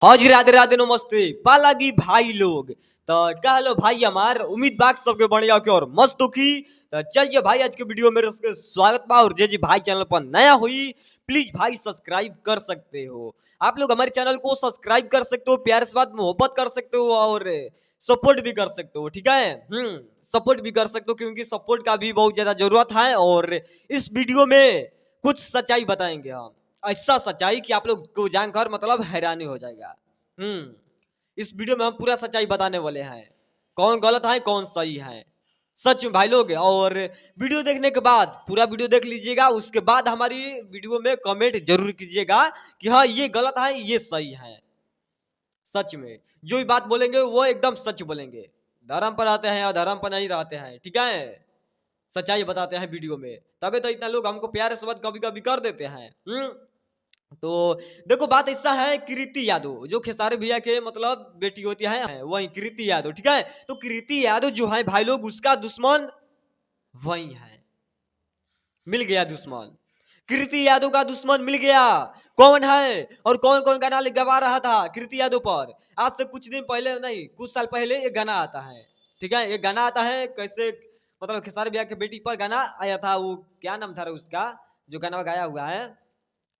हाँ जी, राधे राधे नमस्ते पालागी भाई लोग। तो क्या हेलो भाई हमार उम्मीद बाग सबके बढ़िया के और मस्त की। तो चलिए भाई आज के वीडियो में स्वागत बा। और जे जी भाई चैनल पर नया हुई प्लीज भाई सब्सक्राइब कर सकते हो। आप लोग हमारे चैनल को सब्सक्राइब कर सकते हो, प्यार से बात मोहब्बत कर सकते हो और सपोर्ट भी कर सकते हो। ठीक है, सपोर्ट भी कर सकते हो क्योंकि सपोर्ट का भी बहुत ज्यादा जरूरत है। और इस वीडियो में कुछ सच्चाई बताएंगे हम, ऐसा सच्चाई कि आप लोग को जानकर मतलब हैरानी हो जाएगा। इस वीडियो में हम पूरा सच्चाई बताने वाले हैं, कौन गलत है कौन सही है, सच में भाई लोग। और वीडियो देखने के बाद पूरा वीडियो देख लीजिएगा, उसके बाद हमारी वीडियो में कमेंट जरूर कीजिएगा कि हाँ ये गलत है ये सही है। सच में जो भी बात बोलेंगे वो एकदम सच बोलेंगे, धर्म पर आते हैं या धर्म पर नहीं रहते हैं। ठीक है, सच्चाई बताते हैं वीडियो में, तभी तो इतना लोग हमको प्यारे से बात कभी कभी कर देते हैं। तो देखो बात ऐसा है, कृति यादव जो खेसारी भैया के मतलब बेटी होती है वही कृति यादव। ठीक है, तो कृति यादव जो है भाई लोग उसका दुश्मन वही है, मिल गया दुश्मन। कृति यादव का दुश्मन मिल गया। कौन है और कौन कौन गाना गवा रहा था कृति यादव पर। आज से कुछ दिन पहले नहीं, कुछ साल पहले एक गाना आता है। ठीक है, एक गाना आता है कैसे मतलब खेसारी भैया के बेटी पर गाना आया था। वो क्या नाम था उसका जो गाना गाया हुआ है,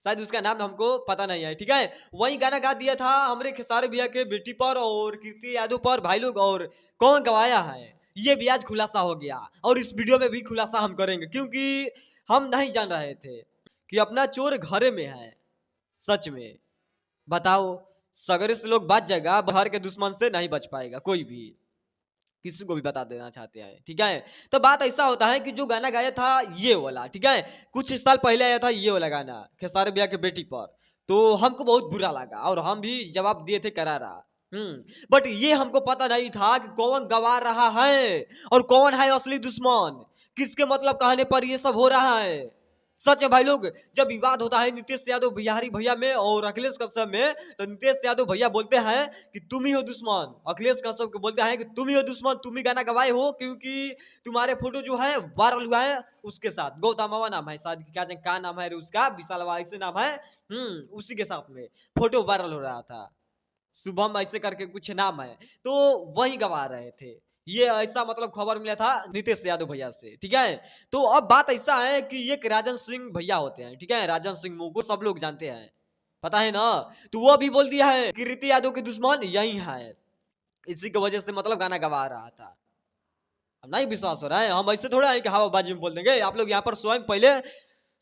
शायद उसका नाम हमको पता नहीं है। ठीक है, वही गाना गा दिया था हमारे खेसारी भैया के बेटी पर और कृति यादव पर भाई लोग। और कौन गवाया है ये भी आज खुलासा हो गया, और इस वीडियो में भी खुलासा हम करेंगे क्योंकि हम नहीं जान रहे थे कि अपना चोर घरे में है। सच में बताओ, सगरे से लोग बच जाएगा, बाहर के दुश्मन से नहीं बच पाएगा कोई भी, किसी को भी बता देना चाहते हैं। ठीक है, तो बात ऐसा होता है कि जो गाना गाया था ये वाला, ठीक है, कुछ साल पहले आया था ये वाला गाना खेसारी भैया के बेटी पर, तो हमको बहुत बुरा लगा और हम भी जवाब दिए थे करारा। बट ये हमको पता नहीं था कि कौन गवा रहा है और कौन है असली दुश्मन, किसके मतलब कहने पर ये सब हो रहा है। सच है भाई लोग, जब विवाद होता है नीतीश यादव बिहारी भैया में और अखिलेश कश्यप में, तो नीतीश यादव भैया बोलते हैं कि तुम ही हो दुश्मन, अखिलेश कश्यप को बोलते हैं कि तुम ही हो दुश्मन, तुम ही गाना गवाए हो क्योंकि तुम्हारे फोटो जो है वायरल हुआ है उसके साथ। गौतम नाम है शायद, क्या नाम है उसका, विशाल से नाम है। उसी के साथ में फोटो वायरल हो रहा था, शुभम ऐसे करके कुछ नाम है, तो वही गवा रहे थे। ये ऐसा मतलब खबर मिला था नीतीश यादव भैया से। ठीक है, तो अब बात ऐसा है कि ये राजन सिंह भैया होते हैं। ठीक है, राजन सिंह मुंह सब लोग जानते हैं, पता है ना। तो वो भी बोल दिया है कि कृति यादव के दुश्मन यही है, इसी की वजह से मतलब गाना गवा रहा था। अब नहीं विश्वास हो रहा है, हम ऐसे थोड़ा है कि हवाबाजी में बोल देंगे। आप लोग यहाँ पर स्वयं पहले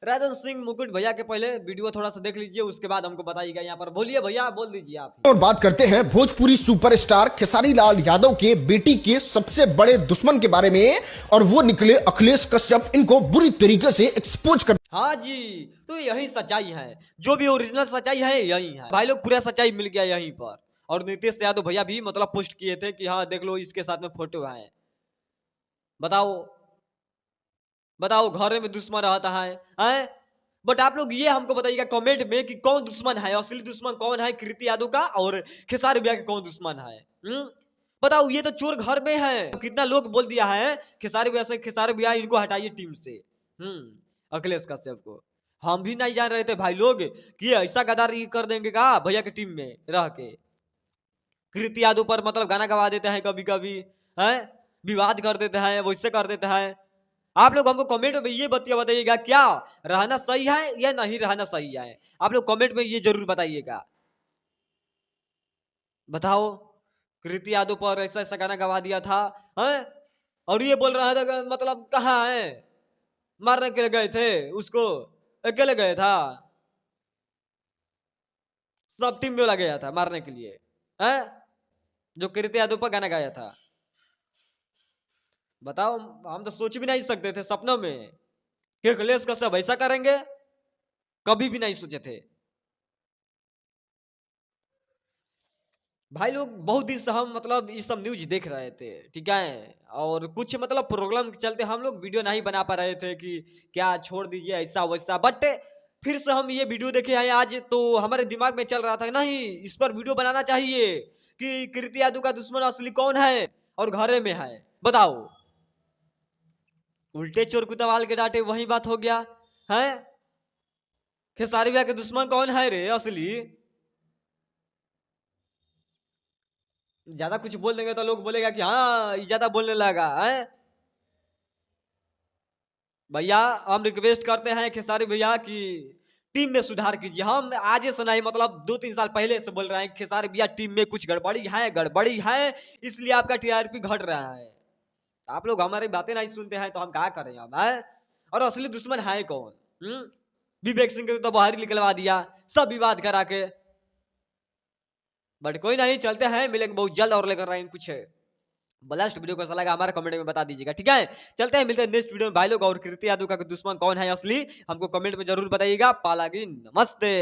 राजन सिंह मुकुट भैया के पहले वीडियो थोड़ा सा देख लीजिए, उसके बाद हमको बताइएगा। यहाँ पर बोलिए भैया, बोल दीजिए आप। और बात करते हैं भोजपुरी सुपरस्टार खेसारी लाल यादव के बेटी के सबसे बड़े दुश्मन के बारे में, और वो निकले अखिलेश कश्यप। इनको बुरी तरीके से एक्सपोज कर। हाँ जी, तो यही सच्चाई है, जो भी ओरिजिनल सच्चाई है यही है भाई लोग, पूरा सच्चाई मिल गया यहीं पर। और नीतीश यादव भैया भी मतलब पोस्ट किए थे कि हाँ देख लो इसके साथ में फोटो है। बताओ बताओ, घर में दुश्मन रहता है? बट आप लोग ये हमको बताइएगा कमेंट में कि कौन दुश्मन है, असली दुश्मन कौन है कृति यादव का और खेसारी भैया का कौन दुश्मन है। बताओ, ये तो चोर घर में है। कितना लोग बोल दिया है खेसारी भैया से, खेसारी भैया इनको हटाइए टीम से, अखिलेश कश्यप को। हम भी नहीं जान रहे थे भाई लोग कि ऐसा गद्दारी कर देंगे का भैया की टीम में रह के। कृति यादव पर मतलब गाना गवा देते हैं कभी कभी, है विवाद कर देते हैं, वैसे कर देते हैं। आप लोग हमको कमेंट में ये बताइएगा क्या रहना सही है या नहीं रहना सही है। आप लोग कमेंट में ये जरूर बताइएगा। बताओ, कृति यादव पर ऐसा ऐसा गाना गवा दिया था, है और ये बोल रहा था मतलब कहाँ है, मारने के लिए गए थे उसको, अकेले गए था, सब टीम में लगा गया था मारने के लिए, है जो कृति यादव पर गाना गाया था। बताओ, हम तो सोच भी नहीं सकते थे सपनों में कि अखिलेश कश्यप ऐसा करेंगे, कभी भी नहीं सोचे थे भाई लोग। बहुत दिन से हम मतलब ये सब न्यूज देख रहे थे, ठीक है, और कुछ मतलब प्रॉब्लम के चलते हम लोग वीडियो नहीं बना पा रहे थे कि क्या छोड़ दीजिए ऐसा वैसा। बट फिर से हम ये वीडियो देखे हैं आज, तो हमारे दिमाग में चल रहा था नहीं इस पर वीडियो बनाना चाहिए कि कृति यादव का दुश्मन असली कौन है और घरे में है। बताओ, उल्टे चोर कुतवाल के डांटे वही बात हो गया है। खेसारी भैया के दुश्मन कौन है रे असली? ज्यादा कुछ बोल देंगे तो लोग बोलेगा कि हाँ ये ज्यादा बोलने लगा है। भैया हम रिक्वेस्ट करते हैं खेसारी भैया कि टीम में सुधार कीजिए। हम आज से नहीं मतलब 2-3 साल पहले से बोल रहे हैं खेसारी भैया टीम में कुछ गड़बड़ी है इसलिए आपका टीआरपी घट रहा है। आप लोग हमारी बातें नहीं सुनते हैं तो हम क्या करें अब है। और असली दुश्मन है कौन? विवेक सिंह को तो बाहर ही निकलवा दिया सब विवाद करा के। बट कोई नहीं, चलते हैं, मिलेंगे बहुत जल्द और लेकर आएंगे कुछ ब्लास्ट वीडियो कैसा लगा हमारे कमेंट में बता दीजिएगा। ठीक है, चलते हैं, मिलते हैं नेक्स्ट वीडियो में भाई लोग। और कीर्ति यादव का दुश्मन कौन है असली हमको कमेंट में जरूर बताइएगा। पालागी नमस्ते।